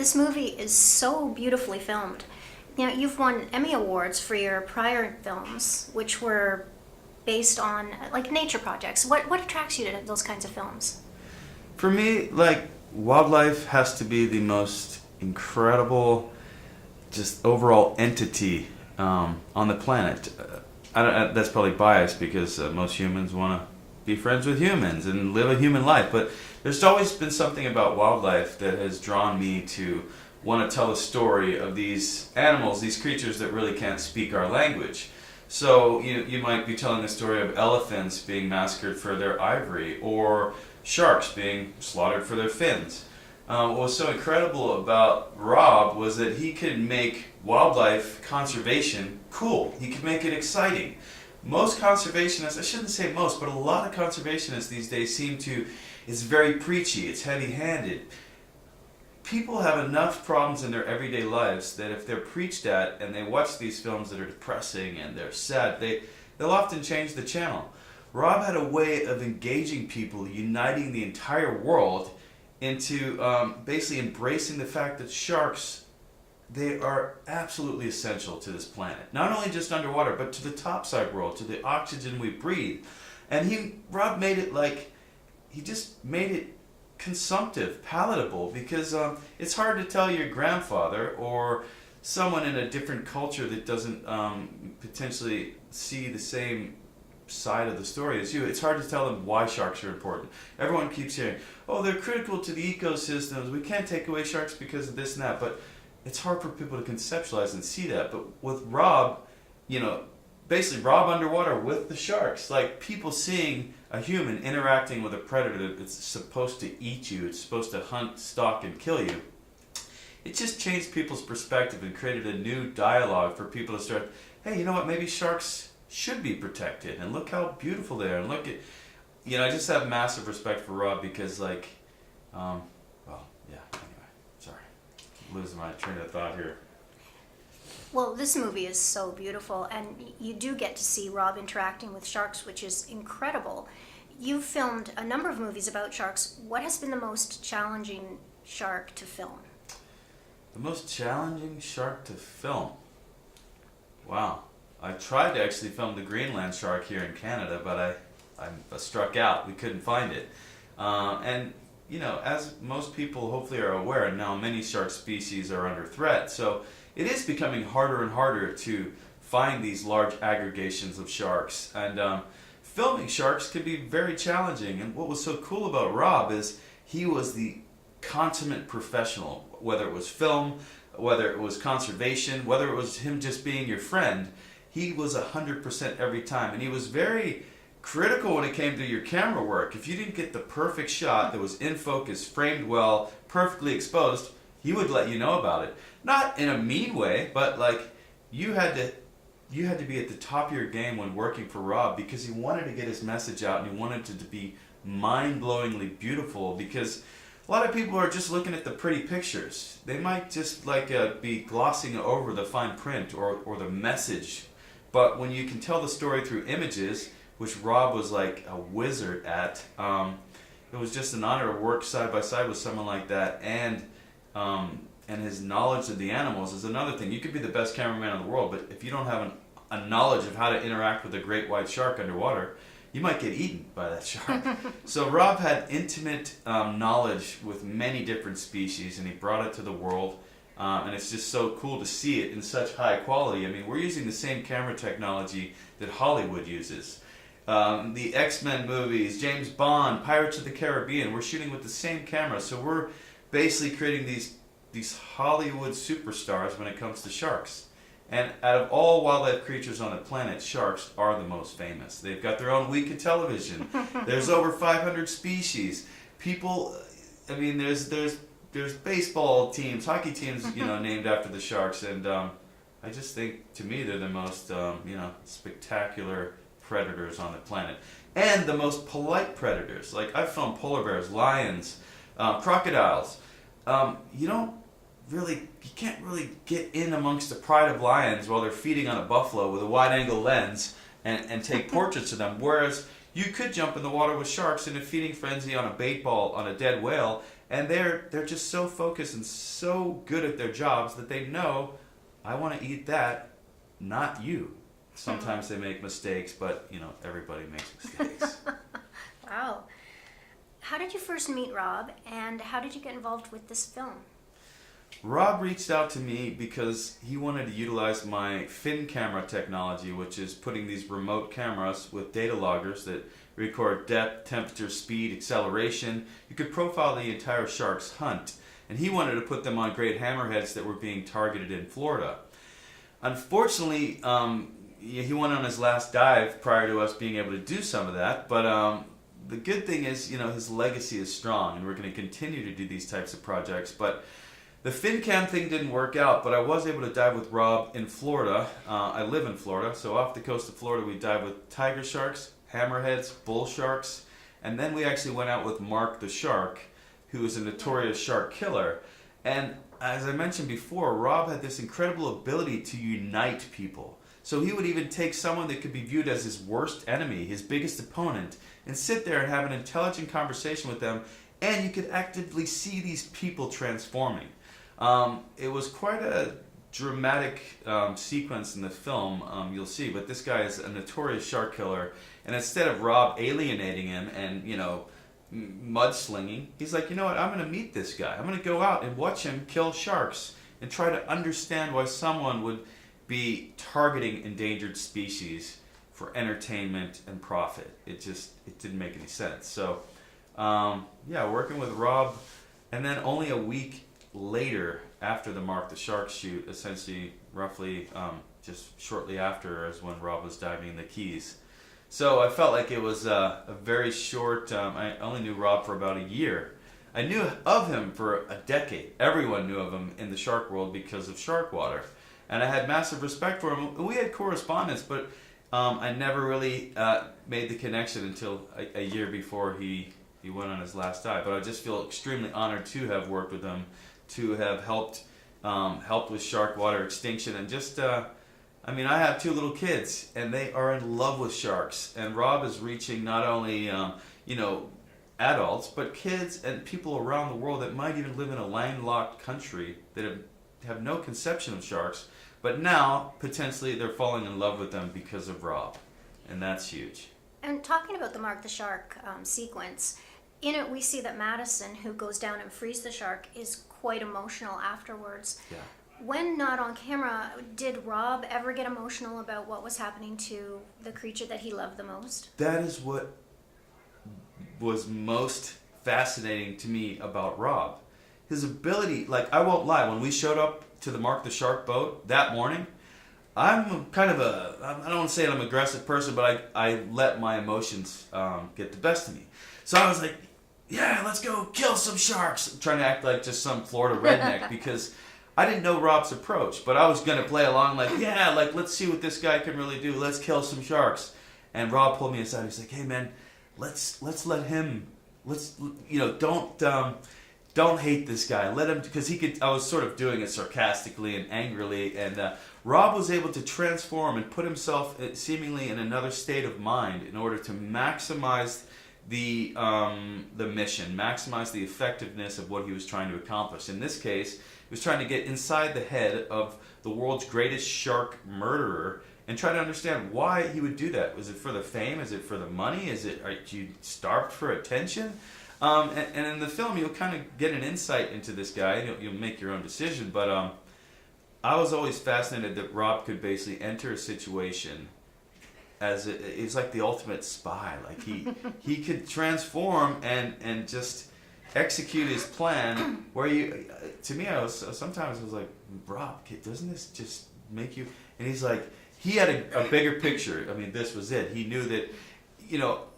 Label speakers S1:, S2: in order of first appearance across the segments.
S1: This movie is so beautifully filmed. You know, you've won Emmy Awards for your prior films, which were based on like nature projects. What attracts you to those kinds of films?
S2: For me, like, wildlife has to be the most incredible, just overall entity on the planet. That's probably biased because most humans want to be friends with humans and live a human life, but there's always been something about wildlife that has drawn me to want to tell a story of these animals, these creatures that really can't speak our language. So you might be telling the story of elephants being massacred for their ivory, or sharks being slaughtered for their fins. What was so incredible about Rob was that he could make wildlife conservation cool. He could make it exciting. Most conservationists, I shouldn't say most, but a lot of conservationists these days it's very preachy, it's heavy-handed. People have enough problems in their everyday lives that if they're preached at and they watch these films that are depressing and they're sad, they'll often change the channel. Rob had a way of engaging people, uniting the entire world into basically embracing the fact that sharks, they are absolutely essential to this planet. Not only just underwater, but to the topside world, to the oxygen we breathe. And Rob made it he just made it consumptive, palatable, because it's hard to tell your grandfather or someone in a different culture that doesn't potentially see the same side of the story as you. It's hard to tell them why sharks are important. Everyone keeps hearing, oh, they're critical to the ecosystems, we can't take away sharks because of this and that, but it's hard for people to conceptualize and see that. But with Rob, basically Rob underwater with the sharks, like people seeing a human interacting with a predator that's supposed to eat you, it's supposed to hunt, stalk, and kill you. It just changed people's perspective and created a new dialogue for people to start, hey, you know what, maybe sharks should be protected, and look how beautiful they are, and look at, I just have massive respect for Rob because, anyway, sorry, I'm losing my train of thought here.
S1: Well, this movie is so beautiful, and you do get to see Rob interacting with sharks, which is incredible. You've filmed a number of movies about sharks. What has been the most challenging shark to film?
S2: The most challenging shark to film? Wow. I tried to actually film the Greenland shark here in Canada, but I struck out. We couldn't find it. As most people hopefully are aware, now many shark species are under threat, so it is becoming harder and harder to find these large aggregations of sharks. And filming sharks can be very challenging. And what was so cool about Rob is he was the consummate professional, whether it was film, whether it was conservation, whether it was him just being your friend. He was 100% every time. And he was very critical when it came to your camera work. If you didn't get the perfect shot that was in focus, framed well, perfectly exposed, he would let you know about it. Not in a mean way, but you had to be at the top of your game when working for Rob because he wanted to get his message out and he wanted it to be mind-blowingly beautiful, because a lot of people are just looking at the pretty pictures. They might just be glossing over the fine print or the message. But when you can tell the story through images, which Rob was like a wizard at, it was just an honor to work side by side with someone like that, and his knowledge of the animals is another thing. You could be the best cameraman in the world, but if you don't have a knowledge of how to interact with a great white shark underwater, you might get eaten by that shark. So Rob had intimate knowledge with many different species, and he brought it to the world. And it's just so cool to see it in such high quality. I mean, we're using the same camera technology that Hollywood uses. The X-Men movies, James Bond, Pirates of the Caribbean, we're shooting with the same camera. So we're basically creating these Hollywood superstars when it comes to sharks. And out of all wildlife creatures on the planet, sharks are the most famous. They've got their own week of television. There's over 500 species. People, I mean, there's baseball teams, hockey teams, named after the sharks. And I just think, to me, they're the most, spectacular predators on the planet. And the most polite predators. Like, I've filmed polar bears, lions, crocodiles. You can't really get in amongst the pride of lions while they're feeding on a buffalo with a wide-angle lens and take portraits of them. Whereas you could jump in the water with sharks in a feeding frenzy on a bait ball on a dead whale and they're just so focused and so good at their jobs that they know, I want to eat that, not you. Sometimes they make mistakes, but everybody makes mistakes.
S1: Wow. How did you first meet Rob, and how did you get involved with this film?
S2: Rob reached out to me because he wanted to utilize my fin camera technology, which is putting these remote cameras with data loggers that record depth, temperature, speed, acceleration. You could profile the entire shark's hunt. And he wanted to put them on great hammerheads that were being targeted in Florida. Unfortunately, he went on his last dive prior to us being able to do some of that. But the good thing is, his legacy is strong, and we're going to continue to do these types of projects. But the fin cam thing didn't work out, but I was able to dive with Rob in Florida. I live in Florida, so off the coast of Florida we dive with tiger sharks, hammerheads, bull sharks, and then we actually went out with Mark the shark, who is a notorious shark killer. And as I mentioned before, Rob had this incredible ability to unite people. So he would even take someone that could be viewed as his worst enemy, his biggest opponent, and sit there and have an intelligent conversation with them, and you could actively see these people transforming. It was quite a dramatic sequence in the film, you'll see, but this guy is a notorious shark killer, and instead of Rob alienating him and, mudslinging, he's like, you know what, I'm going to meet this guy. I'm going to go out and watch him kill sharks and try to understand why someone would be targeting endangered species for entertainment and profit. It didn't make any sense. So, working with Rob, and then only a week later, after the Mark the Shark shoot, essentially roughly just shortly after is when Rob was diving in the Keys. So I felt like it was a very short, I only knew Rob for about a year. I knew of him for a decade. Everyone knew of him in the shark world because of Sharkwater. And I had massive respect for him. We had correspondence, but I never really made the connection until a year before he went on his last dive. But I just feel extremely honored to have worked with him, to have helped with Sharkwater Extinction, and just, I have 2 little kids, and they are in love with sharks. And Rob is reaching not only, adults, but kids and people around the world that might even live in a landlocked country that have no conception of sharks, but now potentially they're falling in love with them because of Rob, and that's huge.
S1: And talking about the Mark the Shark sequence, in it we see that Madison, who goes down and frees the shark, is quite emotional afterwards.
S2: Yeah.
S1: When not on camera, did Rob ever get emotional about what was happening to the creature that he loved the most?
S2: That is what was most fascinating to me about Rob. His ability, I won't lie, when we showed up to the Mark the Shark boat that morning, I'm kind of I don't want to say I'm an aggressive person, but I let my emotions get the best of me. So I was like, yeah, let's go kill some sharks. I'm trying to act like just some Florida redneck because I didn't know Rob's approach, but I was going to play along let's see what this guy can really do. Let's kill some sharks. And Rob pulled me aside. He's like, hey man, let's let him, don't hate this guy. Let him, because I was sort of doing it sarcastically and angrily, and Rob was able to transform and put himself seemingly in another state of mind in order to maximize the mission, maximize the effectiveness of what he was trying to accomplish. In this case, he was trying to get inside the head of the world's greatest shark murderer and try to understand why he would do that. Was it for the fame? Is it for the money? Are you starved for attention? And in the film, you'll kind of get an insight into this guy. You'll make your own decision. But I was always fascinated that Rob could basically enter a situation as it's like the ultimate spy. Like he could transform and just execute his plan. Where sometimes I was like, Rob, doesn't this just make you? And he's like, he had a bigger picture. I mean, this was it. He knew that,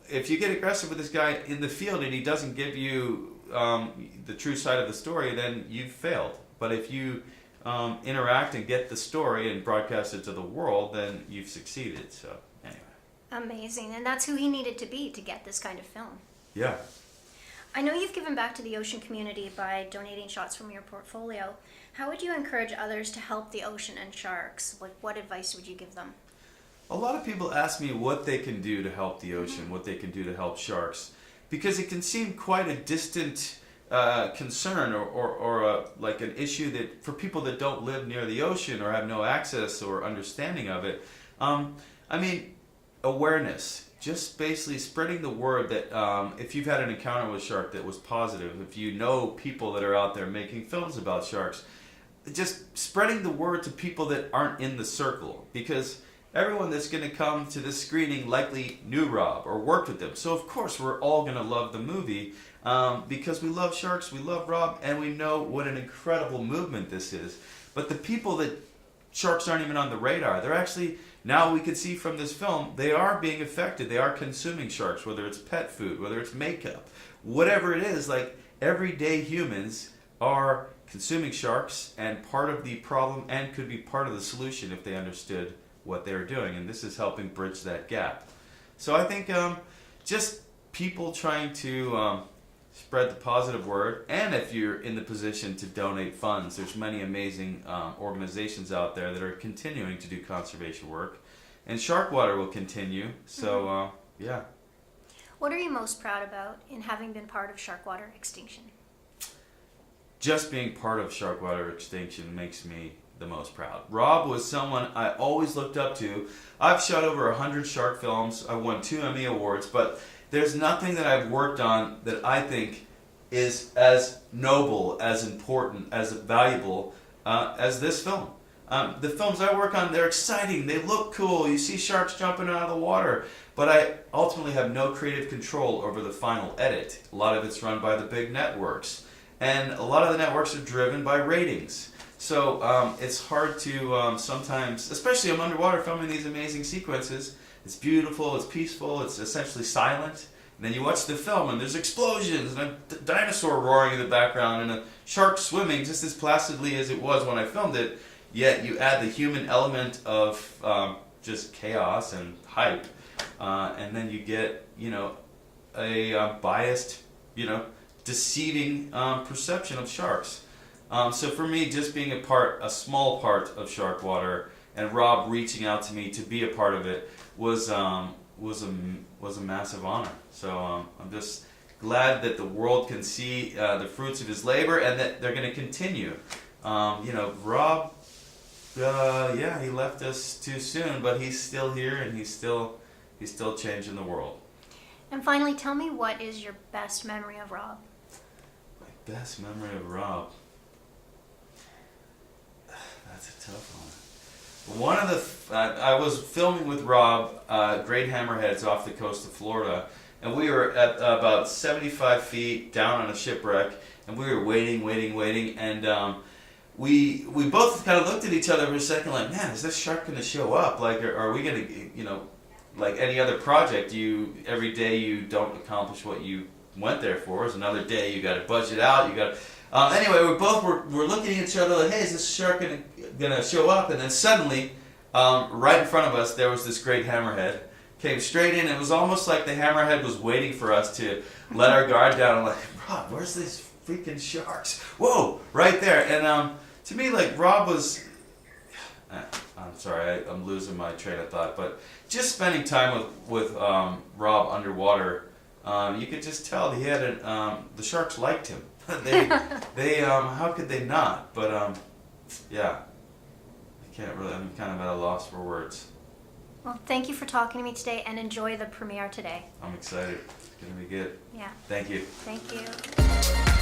S2: if you get aggressive with this guy in the field and he doesn't give you the true side of the story, then you've failed. But if you interact and get the story and broadcast it to the world, then you've succeeded. So anyway.
S1: Amazing. And that's who he needed to be to get this kind of film.
S2: Yeah.
S1: I know you've given back to the ocean community by donating shots from your portfolio. How would you encourage others to help the ocean and sharks? What advice would you give them?
S2: A lot of people ask me what they can do to help the ocean, what they can do to help sharks, because it can seem quite a distant concern or like an issue that for people that don't live near the ocean or have no access or understanding of it. I mean, awareness. Just basically spreading the word that if you've had an encounter with a shark that was positive, if you know people that are out there making films about sharks, just spreading the word to people that aren't in the circle, because everyone that's going to come to this screening likely knew Rob or worked with him. So of course we're all going to love the movie because we love sharks, we love Rob, and we know what an incredible movement this is. But the people that sharks aren't even on the radar, they're actually, now we can see from this film, they are being affected. They are consuming sharks, whether it's pet food, whether it's makeup, whatever it is. Like, everyday humans are consuming sharks, and part of the problem and could be part of the solution if they understood what they were doing, and this is helping bridge that gap. So I think just people trying to spread the positive word, and if you're in the position to donate funds, there's many amazing organizations out there that are continuing to do conservation work, and Sharkwater will continue. So yeah.
S1: What are you most proud about in having been part of Sharkwater Extinction?
S2: Just being part of Sharkwater Extinction makes me the most proud. Rob was someone I always looked up to. I've shot over 100 shark films. I won 2 Emmy Awards, but there's nothing that I've worked on that I think is as noble, as important, as valuable as this film. The films I work on, they're exciting, they look cool, you see sharks jumping out of the water, but I ultimately have no creative control over the final edit. A lot of it's run by the big networks, and a lot of the networks are driven by ratings. So it's hard to sometimes, especially I'm underwater filming these amazing sequences. It's beautiful, it's peaceful, it's essentially silent. And then you watch the film and there's explosions and a dinosaur roaring in the background and a shark swimming just as placidly as it was when I filmed it. Yet you add the human element of just chaos and hype, and then you get, you know, a biased, you know, deceiving perception of sharks. So for me, just being a small part of Sharkwater, and Rob reaching out to me to be a part of it was a massive honor. So I'm just glad that the world can see the fruits of his labor, and that they're going to continue. You know, Rob, yeah, he left us too soon, but he's still here, and he's still changing the world.
S1: And finally, tell me, what is your best memory of Rob?
S2: My best memory of Rob. That's a tough one. One of the I was filming with Rob, Great Hammerheads off the coast of Florida, and we were at about 75 feet down on a shipwreck, and we were waiting, and we both kind of looked at each other for a second, like, man, is this shark going to show up? Like, are we going to, you know, like any other project, every day you don't accomplish what you went there for. It's another day, you got to budget out, you got to. Anyway, we're looking at each other like, hey, is this shark gonna show up? And then suddenly, right in front of us, there was this great hammerhead. Came straight in. It was almost like the hammerhead was waiting for us to let our guard down. I'm like, Rob, where's these freaking sharks? Whoa, right there. And to me, like, Rob was. I'm sorry, I'm losing my train of thought. But just spending time with Rob underwater, you could just tell he had the sharks liked him. they how could they not? But yeah, I can't really. I'm kind of at a loss for words.
S1: Well, thank you for talking to me today, and enjoy the premiere today.
S2: I'm excited. It's gonna be good.
S1: Yeah.
S2: Thank you.
S1: Thank you.